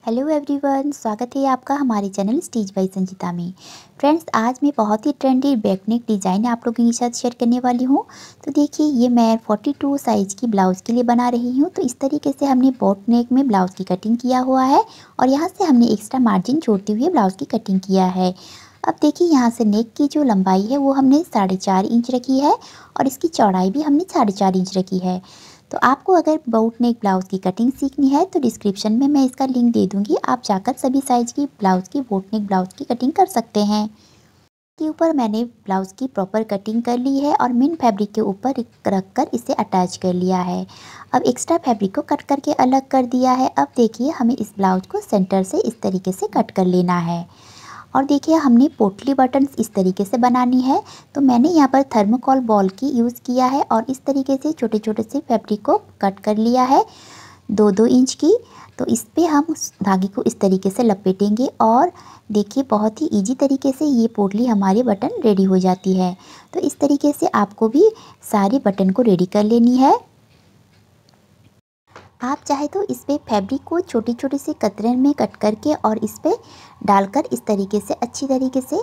Hello everyone, स्वागत है आपका हमारे चैनल स्टिच बाय संजीता में। फ्रेंड्स, आज मैं बहुत ही ट्रेंडी बैकनेक डिज़ाइन आप लोगों के साथ शेयर करने वाली हूँ। तो देखिए, ये मैं 42 साइज़ की ब्लाउज़ के लिए बना रही हूँ। तो इस तरीके से हमने बोट नेक में ब्लाउज़ की कटिंग किया हुआ है और यहाँ से हमने एक्स्ट्रा मार्जिन छोड़ते हुए ब्लाउज़ की कटिंग किया है। अब देखिए, यहाँ से नेक की जो लंबाई है वो हमने 4.5 इंच रखी है और इसकी चौड़ाई भी हमने 4.5 इंच रखी है। तो आपको अगर बोट नेक ब्लाउज़ की कटिंग सीखनी है तो डिस्क्रिप्शन में मैं इसका लिंक दे दूँगी, आप जाकर सभी साइज़ की ब्लाउज़ की बोट नेक ब्लाउज़ की कटिंग कर सकते हैं। के ऊपर मैंने ब्लाउज़ की प्रॉपर कटिंग कर ली है और मेन फैब्रिक के ऊपर रख कर इसे अटैच कर लिया है। अब एक्स्ट्रा फैब्रिक को कट करके अलग कर दिया है। अब देखिए, हमें इस ब्लाउज़ को सेंटर से इस तरीके से कट कर लेना है। और देखिए, हमने पोटली बटन्स इस तरीके से बनानी है। तो मैंने यहाँ पर थर्मोकोल बॉल की यूज़ किया है और इस तरीके से छोटे छोटे से फैब्रिक को कट कर लिया है 2-2 इंच की। तो इस पे हम उस धागे को इस तरीके से लपेटेंगे और देखिए, बहुत ही इजी तरीके से ये पोटली हमारी बटन रेडी हो जाती है। तो इस तरीके से आपको भी सारे बटन को रेडी कर लेनी है। आप चाहे तो इस पे फैब्रिक को छोटी छोटी सी कतरन में कट करके और इस पे डालकर इस तरीके से अच्छी तरीके से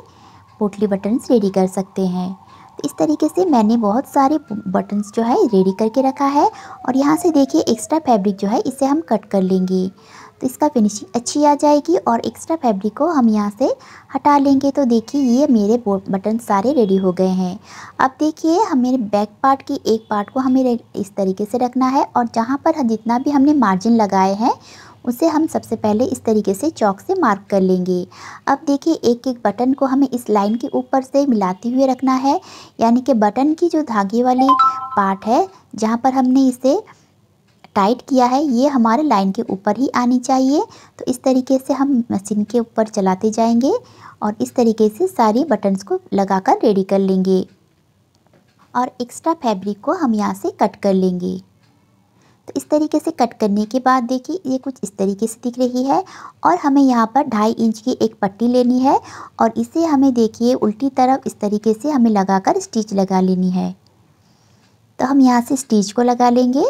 पोटली बटन्स रेडी कर सकते हैं। तो इस तरीके से मैंने बहुत सारे बटन्स जो है रेडी करके रखा है और यहाँ से देखिए, एक्स्ट्रा फैब्रिक जो है इसे हम कट कर लेंगे तो इसका फिनिशिंग अच्छी आ जाएगी और एक्स्ट्रा फैब्रिक को हम यहाँ से हटा लेंगे। तो देखिए, ये मेरे बटन सारे रेडी हो गए हैं। अब देखिए, हमें बैक पार्ट की एक पार्ट को हमें इस तरीके से रखना है और जहाँ पर जितना भी हमने मार्जिन लगाए हैं उसे हम सबसे पहले इस तरीके से चॉक से मार्क कर लेंगे। अब देखिए, एक एक बटन को हमें इस लाइन के ऊपर से मिलाते हुए रखना है, यानी कि बटन की जो धागे वाली पार्ट है जहाँ पर हमने इसे टाइट किया है ये हमारे लाइन के ऊपर ही आनी चाहिए। तो इस तरीके से हम मशीन के ऊपर चलाते जाएंगे और इस तरीके से सारी बटन्स को लगाकर रेडी कर लेंगे और एक्स्ट्रा फैब्रिक को हम यहाँ से कट कर लेंगे। तो इस तरीके से कट करने के बाद देखिए, ये कुछ इस तरीके से दिख रही है और हमें यहाँ पर 2.5 इंच की एक पट्टी लेनी है और इसे हमें देखिए उल्टी तरफ इस तरीके से हमें लगाकर स्टिच लगा लेनी है। तो हम यहाँ से स्टिच को लगा लेंगे।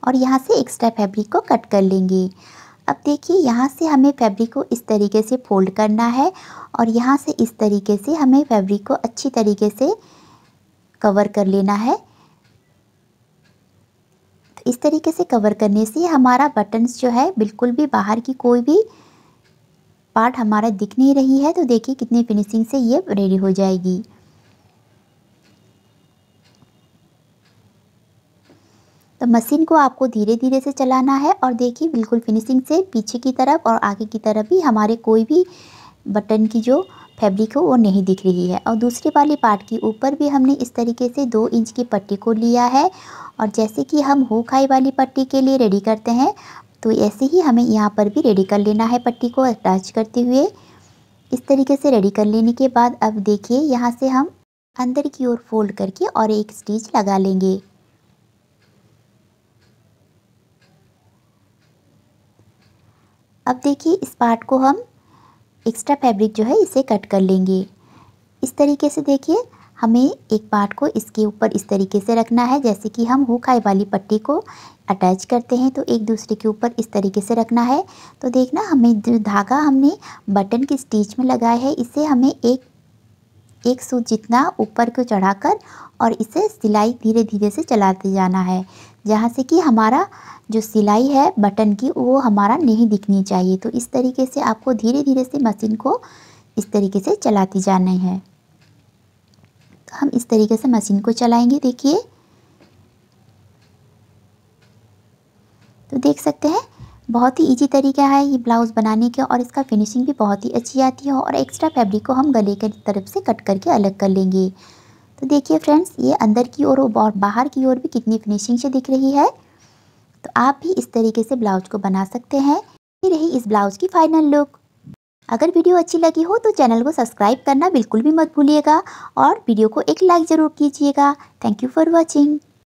और यहाँ से एक्स्ट्रा फैब्रिक को कट कर लेंगे। अब देखिए, यहाँ से हमें फैब्रिक को इस तरीके से फोल्ड करना है और यहाँ से इस तरीके से हमें फैब्रिक को अच्छी तरीके से कवर कर लेना है। तो इस तरीके से कवर करने से हमारा बटन्स जो है बिल्कुल भी बाहर की कोई भी पार्ट हमारा दिख नहीं रही है। तो देखिए, कितनी फिनिशिंग से ये रेडी हो जाएगी। तो मशीन को आपको धीरे धीरे से चलाना है और देखिए, बिल्कुल फिनिशिंग से पीछे की तरफ और आगे की तरफ भी हमारे कोई भी बटन की जो फैब्रिक हो वो नहीं दिख रही है। और दूसरी वाली पार्ट के ऊपर भी हमने इस तरीके से 2 इंच की पट्टी को लिया है और जैसे कि हम हुक हाई वाली पट्टी के लिए रेडी करते हैं तो ऐसे ही हमें यहाँ पर भी रेडी कर लेना है। पट्टी को अटैच करते हुए इस तरीके से रेडी कर लेने के बाद अब देखिए, यहाँ से हम अंदर की ओर फोल्ड करके और एक स्टिच लगा लेंगे। अब देखिए, इस पार्ट को हम एक्स्ट्रा फैब्रिक जो है इसे कट कर लेंगे। इस तरीके से देखिए, हमें एक पार्ट को इसके ऊपर इस तरीके से रखना है, जैसे कि हम हुक हाई वाली पट्टी को अटैच करते हैं तो एक दूसरे के ऊपर इस तरीके से रखना है। तो देखना, हमें जो धागा हमने बटन की स्टिच में लगाया है इसे हमें एक सूत जितना ऊपर को चढ़ाकर और इसे सिलाई धीरे धीरे से चलाते जाना है, जहाँ से कि हमारा जो सिलाई है बटन की वो हमारा नहीं दिखनी चाहिए। तो इस तरीके से आपको धीरे धीरे से मशीन को इस तरीके से चलाती जानी है। तो हम इस तरीके से मशीन को चलाएंगे। देखिए, तो देख सकते हैं, बहुत ही इजी तरीका है ये ब्लाउज़ बनाने का और इसका फिनिशिंग भी बहुत ही अच्छी आती है। और एक्स्ट्रा फैब्रिक को हम गले की तरफ से कट करके अलग कर लेंगे। तो देखिए फ्रेंड्स, ये अंदर की ओर और बाहर की ओर भी कितनी फिनिशिंग से दिख रही है। तो आप भी इस तरीके से ब्लाउज़ को बना सकते हैं। ये रही इस ब्लाउज़ की फाइनल लुक। अगर वीडियो अच्छी लगी हो तो चैनल को सब्सक्राइब करना बिल्कुल भी मत भूलिएगा और वीडियो को एक लाइक ज़रूर कीजिएगा। Thank you for watching.